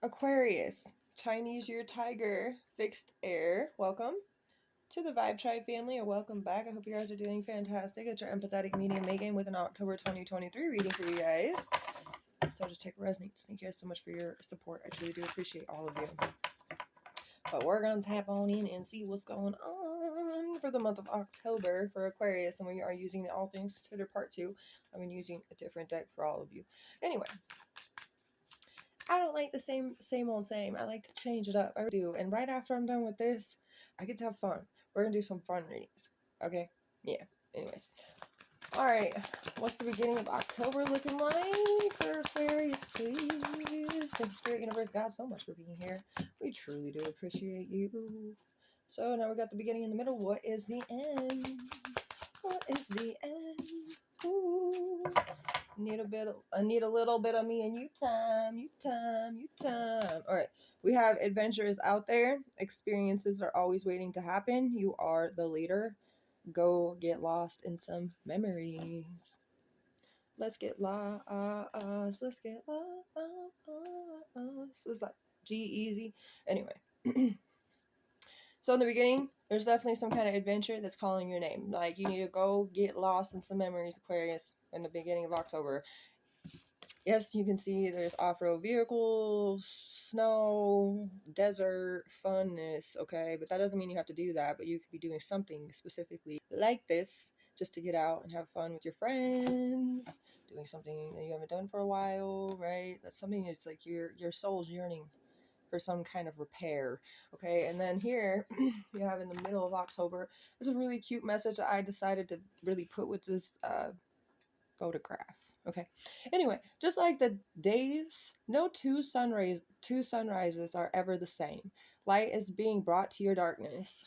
Aquarius, Chinese Year Tiger, Fixed Air. Welcome to the Vibe Tribe family, or welcome back. I hope you guys are doing fantastic. It's your empathetic medium Megan with an October 2023 reading for you guys. So just take resonates. Thank you guys so much for your support. I truly do appreciate all of you. But we're going to tap on in and see what's going on for the month of October for Aquarius. And we are using the All Things Considered Part 2. I've been using a different deck for all of you. Anyway, I don't like the same old same. I like to change it up. I do. And right after I'm done with this, I get to have fun. We're going to do some fun readings. Okay? Yeah. Anyways. Alright. What's the beginning of October looking like for Aquarius, please? Thank you, Spirit Universe, God, so much for being here. We truly do appreciate you. So now we got the beginning and the middle. What is the end? What is the end? Ooh. I need a little bit of me and you time. All right. We have adventures out there. Experiences are always waiting to happen. You are the leader. Go get lost in some memories. Let's get lost. Let's get lost. It's like G-Easy. Anyway. So in the beginning, there's definitely some kind of adventure that's calling your name. Like, you need to go get lost in some memories, Aquarius, in the beginning of October. Yes, you can see there's off-road vehicles, snow, desert, funness, okay? But that doesn't mean you have to do that, but you could be doing something specifically like this just to get out and have fun with your friends, doing something that you haven't done for a while, right? That's something that's like your soul's yearning for some kind of repair, okay? And then here you have in the middle of October, there's a really cute message that I decided to really put with this photograph. Okay. Anyway, just like the days, no two sunrises are ever the same. Light is being brought to your darkness.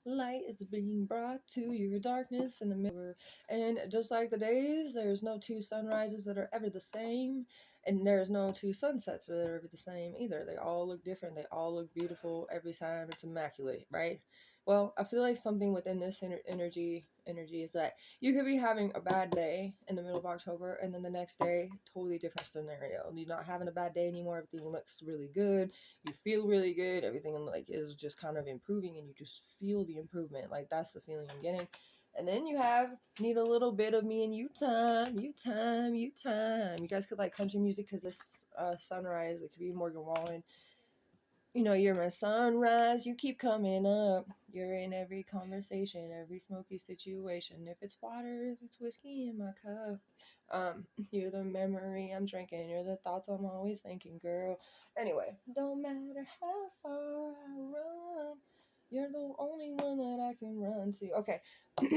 Light is being brought to your darkness in the middle. And just like the days, there's no two sunrises that are ever the same. And there's no two sunsets that are ever the same either. They all look different. They all look beautiful every time. It's immaculate, right? Well, I feel like something within this energy is that you could be having a bad day in the middle of October, and then the next day, totally different scenario. You're not having a bad day anymore. Everything looks really good. You feel really good. Everything like is just kind of improving, and you just feel the improvement. Like, that's the feeling I'm getting. And then you need a little bit of me and you time. You guys could like country music because this sunrise. It could be Morgan Wallen. You know, you're my sunrise, you keep coming up. You're in every conversation, every smoky situation. If it's water, if it's whiskey in my cup. You're the memory I'm drinking. You're the thoughts I'm always thinking, girl. Anyway, don't matter how far I run. You're the only one that I can run to. Okay.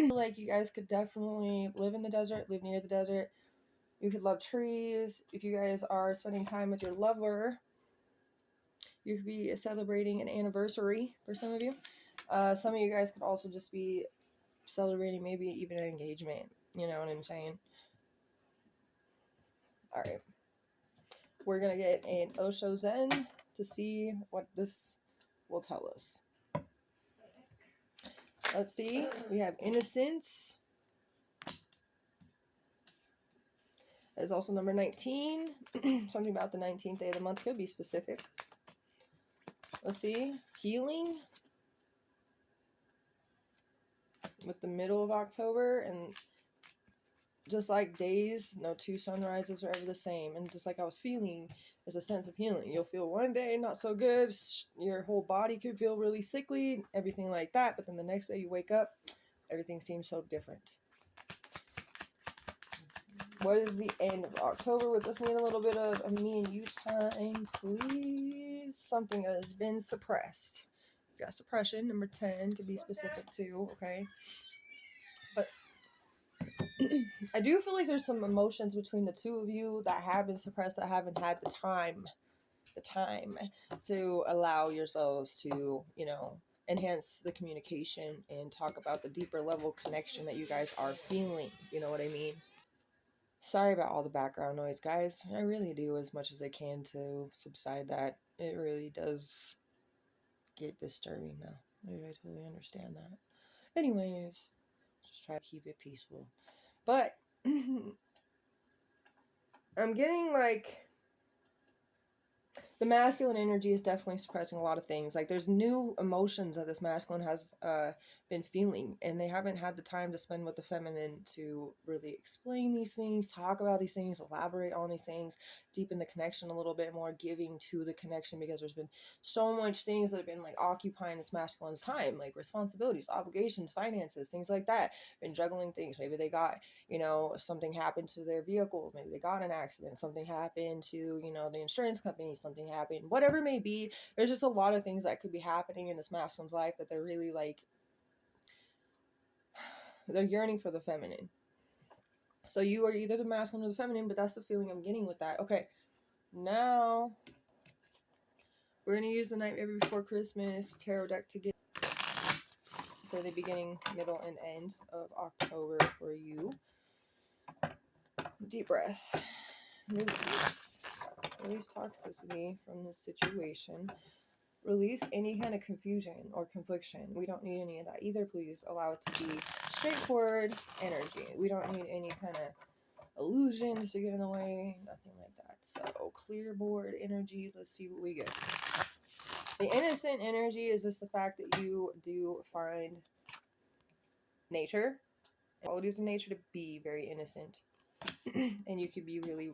Like, you guys could definitely live in the desert, live near the desert. You could love trees. If you guys are spending time with your lover, you could be celebrating an anniversary for some of you. Some of you guys could also just be celebrating maybe even an engagement. You know what I'm saying? All right. We're going to get an Osho Zen to see what this will tell us. Let's see. We have innocence. There's also number 19. Something about the 19th day of the month could be specific. Let's see. Healing. With the middle of October, and just like days, no two sunrises are ever the same. And just like I was feeling, is a sense of healing. You'll feel one day not so good. Your whole body could feel really sickly, everything like that. But then the next day you wake up, everything seems so different. What is the end of October? With us, need a little bit of me and you time, please. Something that has been suppressed. You got suppression. Number 10 could be specific too, okay? But I do feel like there's some emotions between the two of you that have been suppressed, that haven't had the time to allow yourselves to, you know, enhance the communication and talk about the deeper level connection that you guys are feeling. You know what I mean? Sorry about all the background noise, guys. I really do as much as I can to subside that. It really does get disturbing now. I totally understand that. Anyways, just try to keep it peaceful. But I'm getting like the masculine energy is definitely suppressing a lot of things. Like there's new emotions that this masculine has been feeling, and they haven't had the time to spend with the feminine to really explain these things, talk about these things, elaborate on these things, deepen the connection a little bit more, giving to the connection, because there's been so much things that have been like occupying this masculine's time, like responsibilities, obligations, finances, things like that. Been juggling things. Maybe they got, you know, something happened to their vehicle, maybe they got in an accident, something happened to, you know, the insurance company, something happened, whatever it may be. There's just a lot of things that could be happening in this masculine's life that they're really like, they're yearning for the feminine. So you are either the masculine or the feminine, but that's the feeling I'm getting with that. Okay, now we're going to use the Nightmare Before Christmas tarot deck to get for the beginning, middle, and end of October for you. Deep breath. Release toxicity from this situation. Release any kind of confusion or confliction. We don't need any of that either. Please allow it to be straightforward energy. We don't need any kind of illusions to get in the way. Nothing like that. So clear board energy. Let's see what we get. The innocent energy is just the fact that you do find nature, qualities of nature, to be very innocent. And you could be really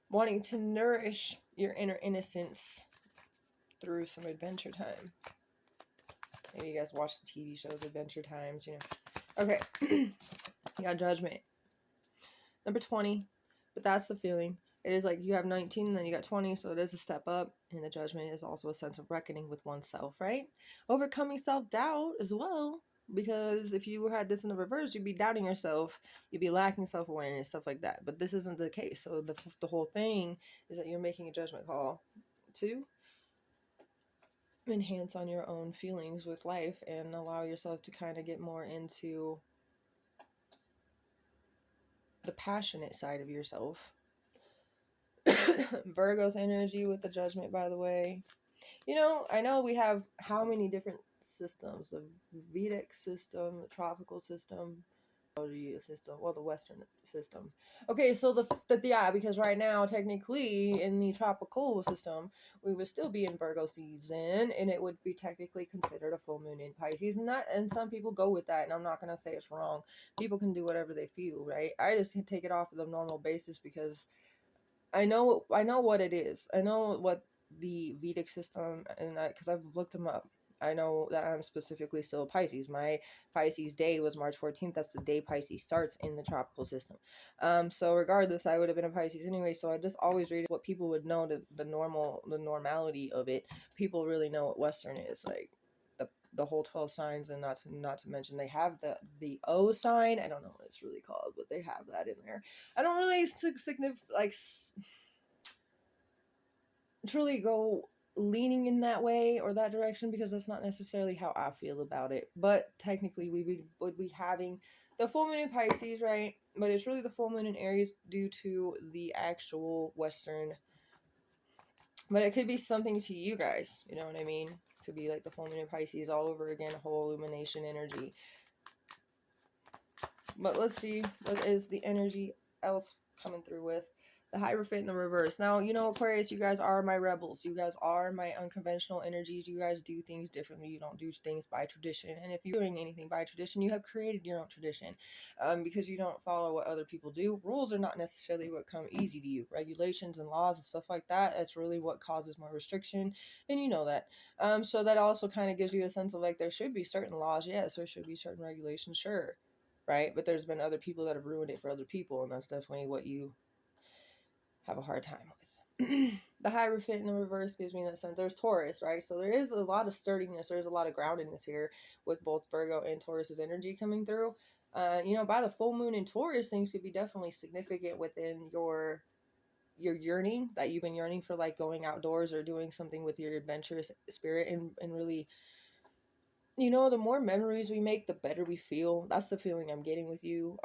wanting to nourish your inner innocence through some adventure time. Maybe you guys watch the TV shows Adventure Times, you know. Okay. You got Judgment. Number 20. But that's the feeling. It is like you have 19 and then you got 20, so it is a step up. And the Judgment is also a sense of reckoning with oneself, right? Overcoming self-doubt as well. Because if you had this in the reverse, you'd be doubting yourself, you'd be lacking self-awareness, stuff like that. But this isn't the case. So the whole thing is that you're making a judgment call to enhance on your own feelings with life and allow yourself to kind of get more into the passionate side of yourself. Virgo's energy with the Judgment, by the way. You know, I know we have how many different systems: the Vedic system, the tropical system, well, the Western system. Okay, so yeah, because right now, technically, in the tropical system, we would still be in Virgo season, and it would be technically considered a full moon in Pisces, and some people go with that, and I'm not gonna say it's wrong. People can do whatever they feel, right? I just can take it off of the normal basis because I know what it is. I know what the Vedic system, and because I've looked them up. I know that I'm specifically still a Pisces. My Pisces day was March 14th. That's the day Pisces starts in the tropical system. So regardless, I would have been a Pisces anyway. So I just always read what people would know, the normality of it. People really know what Western is, like the whole 12 signs, and not to mention they have the O sign. I don't know what it's really called, but they have that in there. I don't really truly go leaning in that way or that direction because that's not necessarily how I feel about it. But technically, we would be having the full moon in Pisces, right? But it's really the full moon in Aries due to the actual Western. But it could be something to you guys, you know what I mean? It could be like the full moon in Pisces all over again, whole illumination energy. But let's see what is the energy else coming through with the Hierophant in the reverse. Now, you know, Aquarius, you guys are my rebels. You guys are my unconventional energies. You guys do things differently. You don't do things by tradition. And if you're doing anything by tradition, you have created your own tradition because you don't follow what other people do. Rules are not necessarily what come easy to you. Regulations and laws and stuff like that, that's really what causes more restriction. And you know that. So that also kind of gives you a sense of like there should be certain laws. Yes, there should be certain regulations. Sure. Right? But there's been other people that have ruined it for other people. And that's definitely what you have a hard time with. The Hierophant in the reverse gives me that sense. There's Taurus, right? So there is a lot of sturdiness. There's a lot of groundedness here with both Virgo and Taurus's energy coming through. You know, by the full moon in Taurus, things could be definitely significant within your yearning, that you've been yearning for, like going outdoors or doing something with your adventurous spirit and really, you know, the more memories we make, the better we feel. That's the feeling I'm getting with you.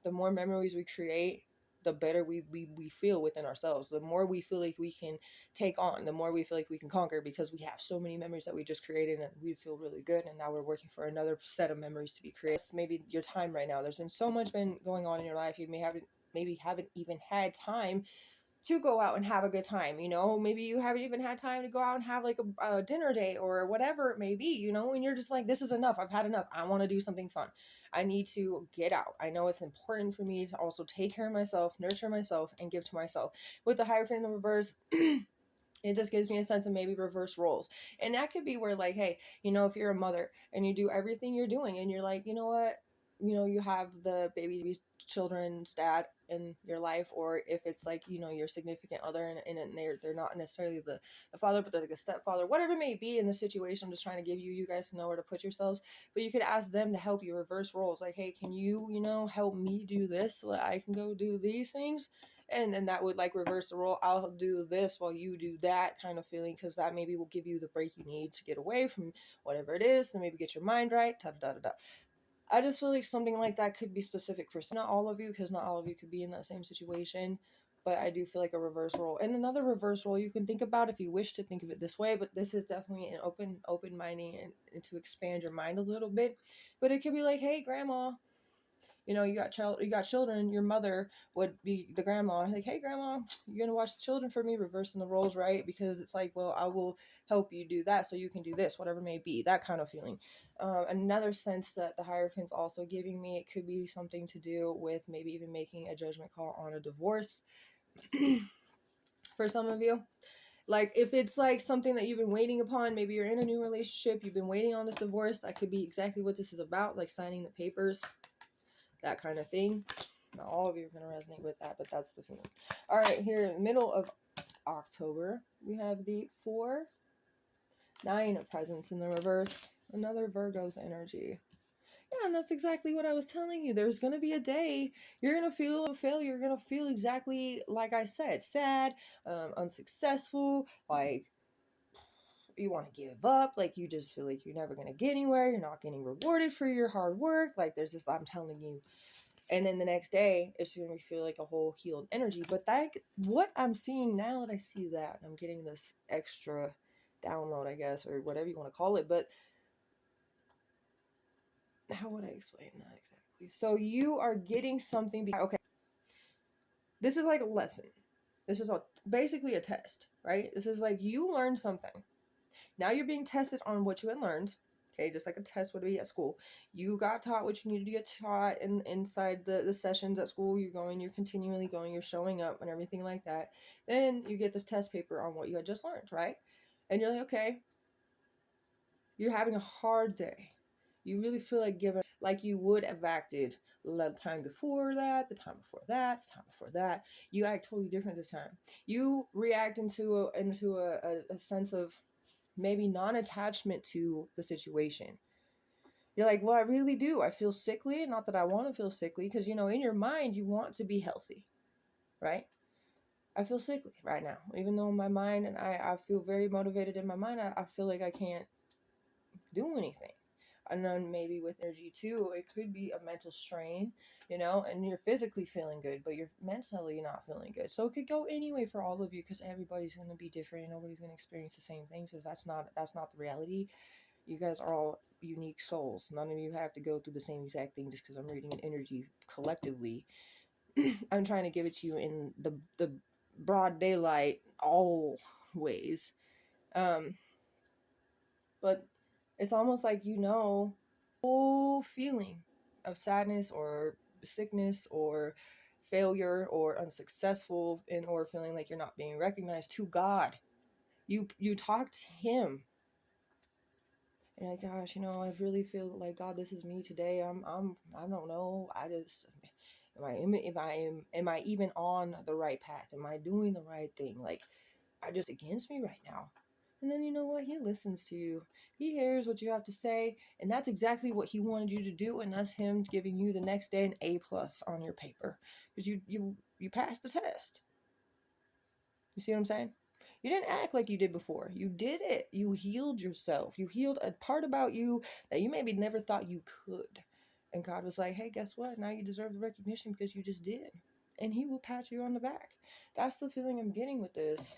The more memories we create, the better we feel within ourselves. The more we feel like we can take on, the more we feel like we can conquer, because we have so many memories that we just created and we feel really good, and now we're working for another set of memories to be created. Maybe your time right now, there's been so much been going on in your life, you maybe haven't even had time to go out and have a good time. You know, maybe you haven't even had time to go out and have like a dinner date or whatever it may be, you know, and you're just like, this is enough. I've had enough. I want to do something fun. I need to get out. I know it's important for me to also take care of myself, nurture myself, and give to myself. With the Hierophant in the reverse, it just gives me a sense of maybe reverse roles. And that could be where, like, hey, you know, if you're a mother and you do everything you're doing and you're like, you know what, you know, you have the baby's children's dad in your life, or if it's like, you know, your significant other and they're not necessarily the father, but they're like a stepfather, whatever it may be in the situation. I'm just trying to give you guys to know where to put yourselves. But you could ask them to help you reverse roles. Like, hey, can you, you know, help me do this so that I can go do these things? And that would like reverse the role. I'll do this while you do that kind of feeling, because that maybe will give you the break you need to get away from whatever it is, and maybe get your mind right. Da da da da. I just feel like something like that could be specific for not all of you, because not all of you could be in that same situation. But I do feel like a reverse role. And another reverse role you can think about if you wish to think of it this way, but this is definitely an open minding and to expand your mind a little bit. But it could be like, hey, grandma, you know, you got children, your mother would be the grandma, like, hey grandma, you're gonna watch the children for me, reversing the roles, right? Because it's like, well, I will help you do that so you can do this, whatever it may be, that kind of feeling. Another sense that the Hierophant's also giving me, it could be something to do with maybe even making a judgment call on a divorce for some of you. Like, if it's like something that you've been waiting upon, maybe you're in a new relationship, you've been waiting on this divorce, that could be exactly what this is about, like signing the papers, that kind of thing. Not all of you are going to resonate with that, but that's the feeling. All right, here in the middle of October, we have the 4-9 of presents in the reverse. Another Virgo's energy. Yeah, and that's exactly what I was telling you. There's going to be a day you're going to feel a failure. You're going to feel exactly like I said, sad, unsuccessful, like you want to give up, like you just feel like you're never going to get anywhere. You're not getting rewarded for your hard work. Like there's this, I'm telling you. And then the next day, it's going to feel like a whole healed energy. But that, what I'm seeing now that I see that, I'm getting this extra download, I guess, or whatever you want to call it. But how would I explain that exactly? So you are getting something. Okay, this is like a lesson. This is basically a test, right? This is like you learned something. Now you're being tested on what you had learned. Okay, just like a test would be at school. You got taught what you needed to get taught inside the sessions at school. You're continually going, you're showing up and everything like that. Then you get this test paper on what you had just learned, right? And you're like, okay, you're having a hard day. You really feel like giving, like you would have acted the time before that, the time before that, the time before that. You act totally different this time. You react into a sense of maybe non-attachment to the situation. You're like, well, I really do. I feel sickly. Not that I want to feel sickly, because, you know, in your mind, you want to be healthy, right? I feel sickly right now, even though in my mind, and I feel very motivated in my mind, I feel like I can't do anything. And then maybe with energy too, it could be a mental strain, you know, and you're physically feeling good, but you're mentally not feeling good. So it could go anyway for all of you, because everybody's going to be different. Nobody's going to experience the same things, because that's not the reality. You guys are all unique souls. None of you have to go through the same exact thing just because I'm reading an energy collectively. I'm trying to give it to you in the broad daylight always. But it's almost like, you know, whole feeling of sadness or sickness or failure or unsuccessful or feeling like you're not being recognized to God. You talk to him. And like, gosh, you know, I really feel like, God, this is me today. I don't know. I just, am I even on the right path? Am I doing the right thing? Like, are just against me right now? And then, you know what? He listens to you. He hears what you have to say. And that's exactly what he wanted you to do. And that's him giving you the next day an A+ on your paper. Because you passed the test. You see what I'm saying? You didn't act like you did before. You did it. You healed yourself. You healed a part about you that you maybe never thought you could. And God was like, hey, guess what? Now you deserve the recognition because you just did. And he will pat you on the back. That's the feeling I'm getting with this.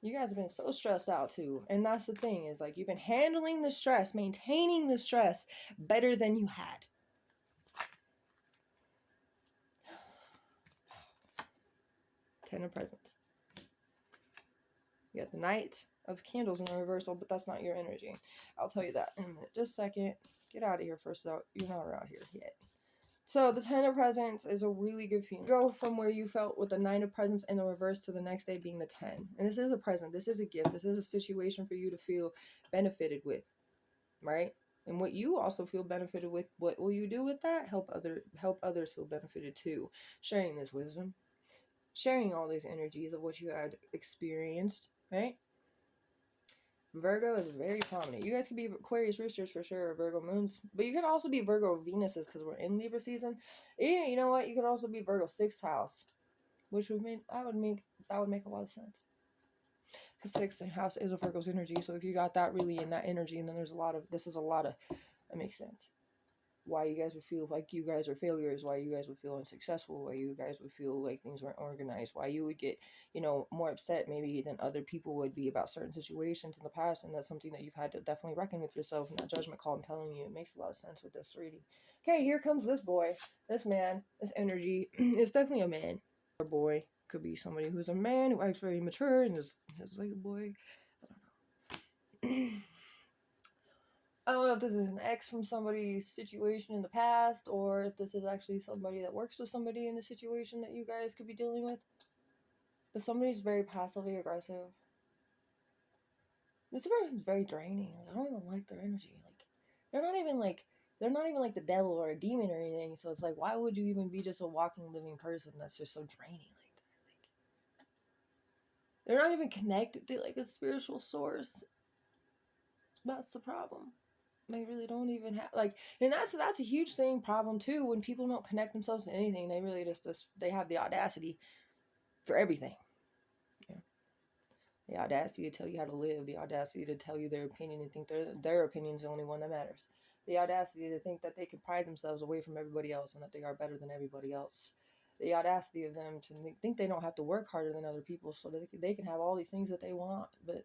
You guys have been so stressed out too. And that's the thing, is like you've been handling the stress, maintaining the stress better than you had. Ten of Presents. You got the Knight of Candles in the reversal, but that's not your energy. I'll tell you that in a minute. Just a second. Get out of here first, though. You're not around here yet. So the Ten of Presents is a really good feeling. Go from where you felt with the Nine of Presents in the reverse to the next day being the 10. And this is a present. This is a gift. This is a situation for you to feel benefited with, right? And what you also feel benefited with, what will you do with that? Help others feel benefited too. Sharing this wisdom. Sharing all these energies of what you had experienced, right? Virgo is very prominent. You guys could be Aquarius roosters for sure, or Virgo moons, but you could also be Virgo Venuses because we're in Libra season. Yeah, you know what? You could also be Virgo 6th house, which would mean that would make a lot of sense. Because 6th house is a Virgo's energy, so if you got that really in that energy, and then there's a lot of that makes sense. Why you guys would feel like you guys are failures, why you guys would feel unsuccessful, why you guys would feel like things weren't organized, why you would get, more upset maybe than other people would be about certain situations in the past, and that's something that you've had to definitely reckon with yourself, and that judgment call I'm telling you, it makes a lot of sense with this reading. Okay, here comes this boy, this man, this energy. It's definitely a man or boy. Could be somebody who's a man who acts very mature and is like a boy. I don't know. I don't know if this is an ex from somebody's situation in the past, or if this is actually somebody that works with somebody in the situation that you guys could be dealing with. But somebody's very passively aggressive. This person's very draining. I don't even like their energy. Like, they're not even like the devil or a demon or anything. So it's like, why would you even be just a walking, living person that's just so draining like that? Like, they're not even connected to like a spiritual source. That's the problem. They really don't even have and that's a huge problem too. When people don't connect themselves to anything, they really they have the audacity for everything. Yeah. The audacity to tell you how to live, the audacity to tell you their opinion and think their opinion's the only one that matters. The audacity to think that they can pride themselves away from everybody else and that they are better than everybody else. The audacity of them to think they don't have to work harder than other people so that they can have all these things that they want, but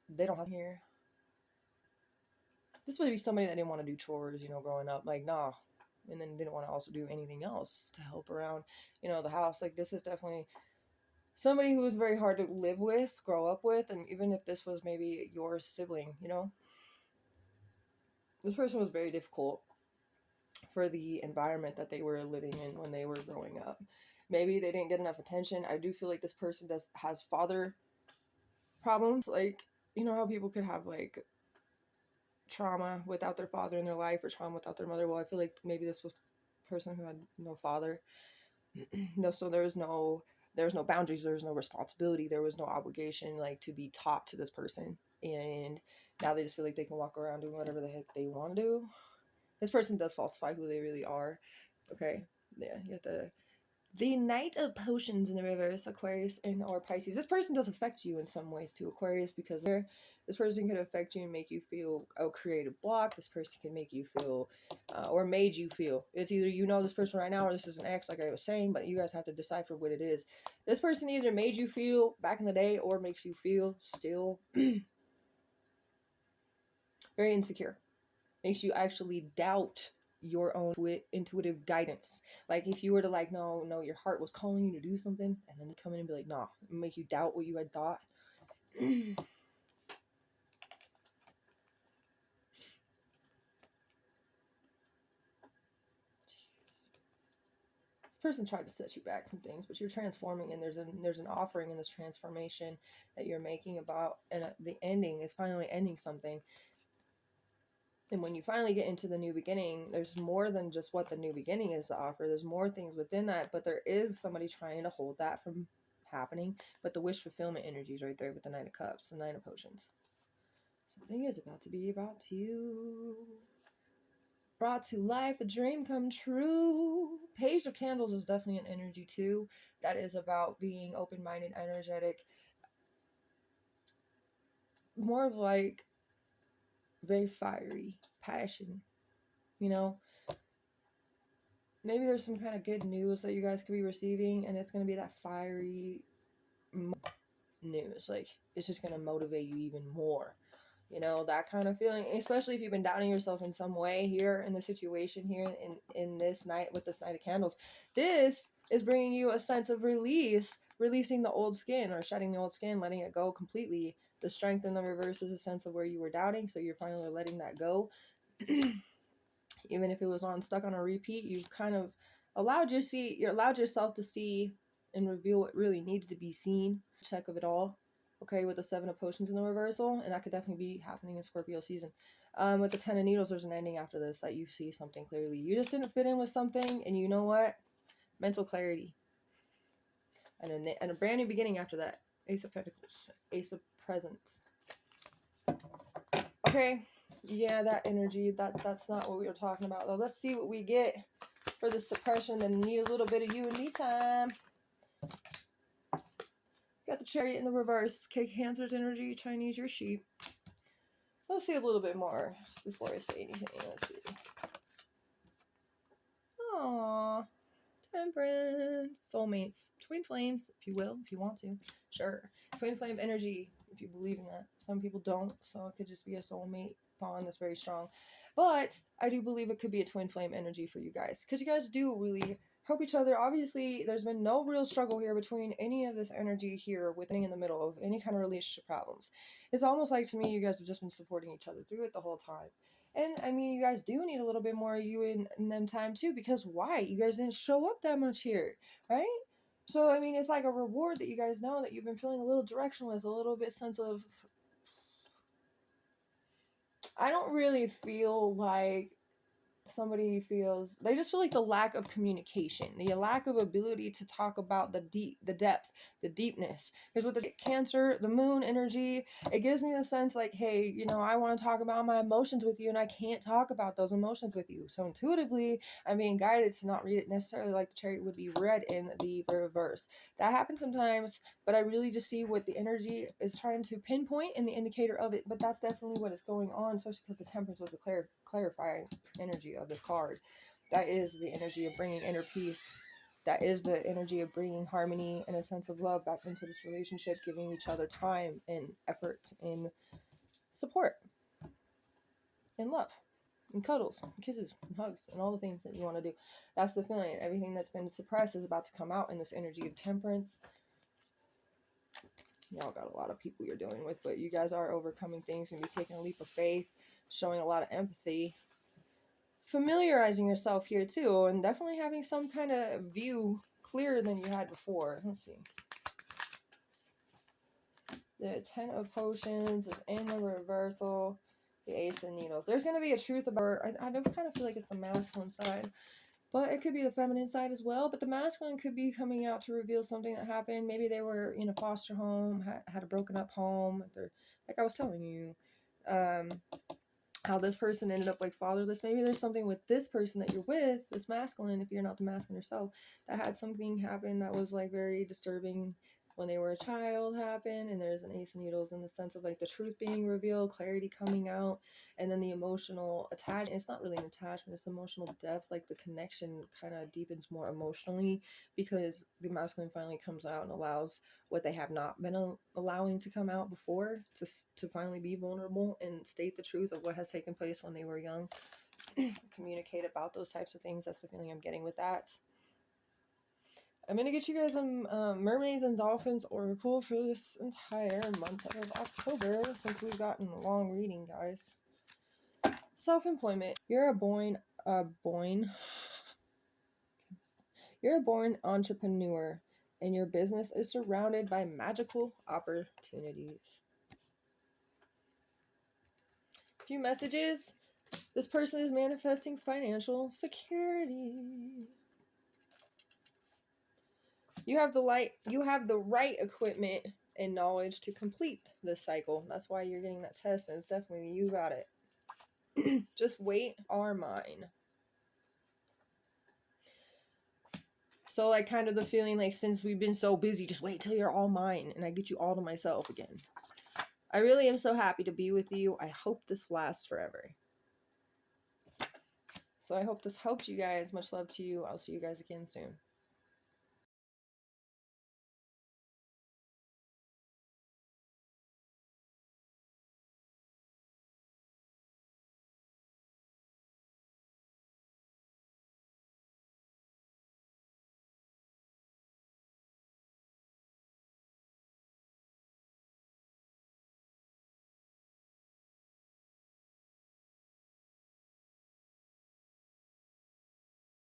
they don't have here. This would be somebody that didn't want to do chores, growing up. Like, nah. And then didn't want to also do anything else to help around, the house. Like, this is definitely somebody who was very hard to live with, grow up with. And even if this was maybe your sibling, this person was very difficult for the environment that they were living in when they were growing up. Maybe they didn't get enough attention. I do feel like this person has father problems. Like, how people could have, like, trauma without their father in their life or trauma without their mother. Well, I feel like maybe this was a person who had no father. No, so there was no boundaries, there was no responsibility, there was no obligation like to be taught to this person, and now they just feel like they can walk around doing whatever the heck they want to do. This person does falsify who they really are. Okay, yeah, you have to. The Knight of Potions in the reverse, Aquarius or Pisces. This person does affect you in some ways too, Aquarius, because this person could affect you and make you feel a creative block. This person can make you feel, or made you feel. It's either this person right now or this is an ex, like I was saying, but you guys have to decipher what it is. This person either made you feel back in the day or makes you feel still very insecure. Makes you actually doubt your own intuitive guidance. Like, if you were to no, your heart was calling you to do something, and then they come in and be like, nah, make you doubt what you had thought. This person tried to set you back from things, but you're transforming, and there's an offering in this transformation that you're making about, and the ending is finally ending something. And when you finally get into the new beginning, there's more than just what the new beginning is to offer. There's more things within that, but there is somebody trying to hold that from happening. But the wish fulfillment energy is right there with the Nine of Cups, the Nine of Potions. Something is about to be brought to you. Brought to life, a dream come true. Page of Candles is definitely an energy too. That is about being open-minded, energetic. More of like very fiery passion, maybe there's some kind of good news that you guys could be receiving, and it's going to be that fiery news. Like, it's just going to motivate you even more, that kind of feeling, especially if you've been doubting yourself in some way here in the situation here in this night with this Knight of Candles. This is bringing you a sense of release releasing the old skin or shedding the old skin, letting it go completely. The strength in the reverse is a sense of where you were doubting, so you're finally letting that go. Even if it was stuck on a repeat, you've kind of allowed yourself to see and reveal what really needed to be seen. Check of it all. Okay, with the 7 of Potions in the reversal, and that could definitely be happening in Scorpio season. With the 10 of Needles, there's an ending after this that you see something clearly. You just didn't fit in with something, and you know what? Mental clarity. And a brand new beginning after that. Ace of Pentacles. Ace of Presents. Okay. Yeah, that energy, that's not what we were talking about, though. Let's see what we get for the suppression. Then need a little bit of you and me time. Got the Chariot in the reverse. Okay, Cancer's energy, Chinese, your sheep. Let's see a little bit more before I say anything. Let's see. Aww. Temperance. Soulmates. Twin flames, if you will, if you want to. Sure. Twin flame energy, if you believe in that. Some people don't, so it could just be a soulmate bond that's very strong. But I do believe it could be a twin flame energy for you guys, because you guys do really help each other. Obviously, there's been no real struggle here between any of this energy here with any in the middle of any kind of relationship problems. It's almost like, to me, you guys have just been supporting each other through it the whole time. And I mean, you guys do need a little bit more you in them time too, because why? You guys didn't show up that much here, right? So I mean, it's like a reward that you guys know that you've been feeling a little directionless, a little bit sense of, I don't really feel like somebody feels, they just feel like the lack of communication, the lack of ability to talk about the depth, the deepness. Because with the Cancer, the moon energy, it gives me the sense like, hey, you know, I want to talk about my emotions with you, and I can't talk about those emotions with you. So intuitively, I'm being guided to not read it necessarily like the Chariot would be read in the reverse. That happens sometimes, but I really just see what the energy is trying to pinpoint in the indicator of it. But that's definitely what is going on, especially because the Temperance was a clarifying energy of this card. That is the energy of bringing inner peace. That is the energy of bringing harmony and a sense of love back into this relationship, giving each other time and effort and support and love and cuddles and kisses and hugs and all the things that you want to do. That's the feeling. Everything that's been suppressed is about to come out in this energy of Temperance. Y'all got a lot of people you're dealing with, but you guys are overcoming things and be taking a leap of faith, showing a lot of empathy, familiarizing yourself here too, and definitely having some kind of view clearer than you had before. Let's see. The 10 of Potions is in the reversal. The Ace of Needles. There's going to be a truth about, I do kind of feel like it's the masculine side, but it could be the feminine side as well. But the masculine could be coming out to reveal something that happened. Maybe they were in a foster home, had a broken up home. Like I was telling you, how this person ended up like fatherless. Maybe there's something with this person that you're with, this masculine, if you're not the masculine yourself, that had something happen that was like very disturbing when they were a child happen. And there's an Ace of Needles in the sense of like the truth being revealed, clarity coming out, and then the emotional attachment. It's not really an attachment, it's emotional depth. Like the connection kind of deepens more emotionally because the masculine finally comes out and allows what they have not been allowing to come out before, to finally be vulnerable and state the truth of what has taken place when they were young. Communicate about those types of things. That's the feeling I'm getting with that. I'm going to get you guys some Mermaids and Dolphins Oracle for this entire month of October, since we've gotten a long reading, guys. Self-employment. You're a born entrepreneur, and your business is surrounded by magical opportunities. A few messages. This person is manifesting financial security. You have the right equipment and knowledge to complete this cycle. That's why you're getting that test, and it's definitely, you got it. Just wait, are mine. So like kind of the feeling like, since we've been so busy, just wait till you're all mine and I get you all to myself again. I really am so happy to be with you. I hope this lasts forever. So I hope this helped you guys. Much love to you. I'll see you guys again soon.